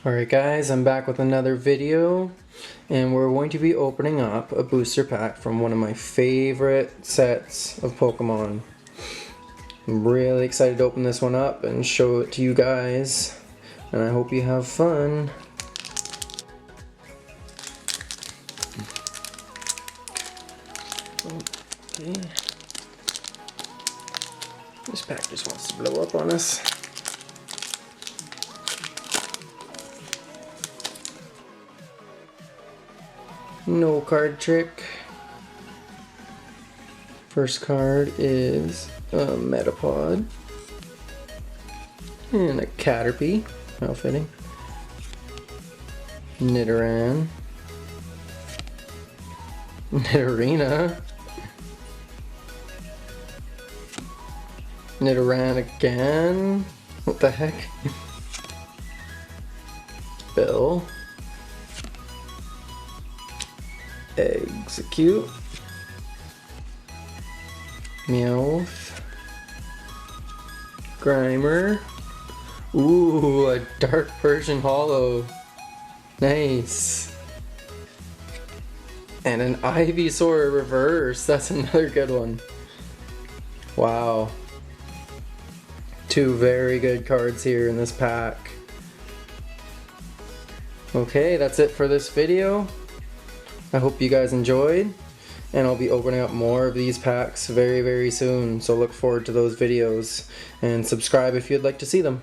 Alright guys, I'm back with another video, and we're going to be opening up a booster pack from one of my favorite sets of Pokemon. I'm really excited to open this one up and show it to you guys, and I hope you have fun. Okay. This pack just wants to blow up on us. No card trick. First card is a Metapod and a Caterpie, how fitting. Nidoran, Nidorina, Nidoran again. What the heck? Bill. Execute. Meowth. Grimer. Ooh, a Dark Persian Holo. Nice. And an Ivysaur reverse. That's another good one. Wow. Two very good cards here in this pack. Okay, that's it for this video. I hope you guys enjoyed, and I'll be opening up more of these packs very soon, so look forward to those videos and subscribe if you'd like to see them.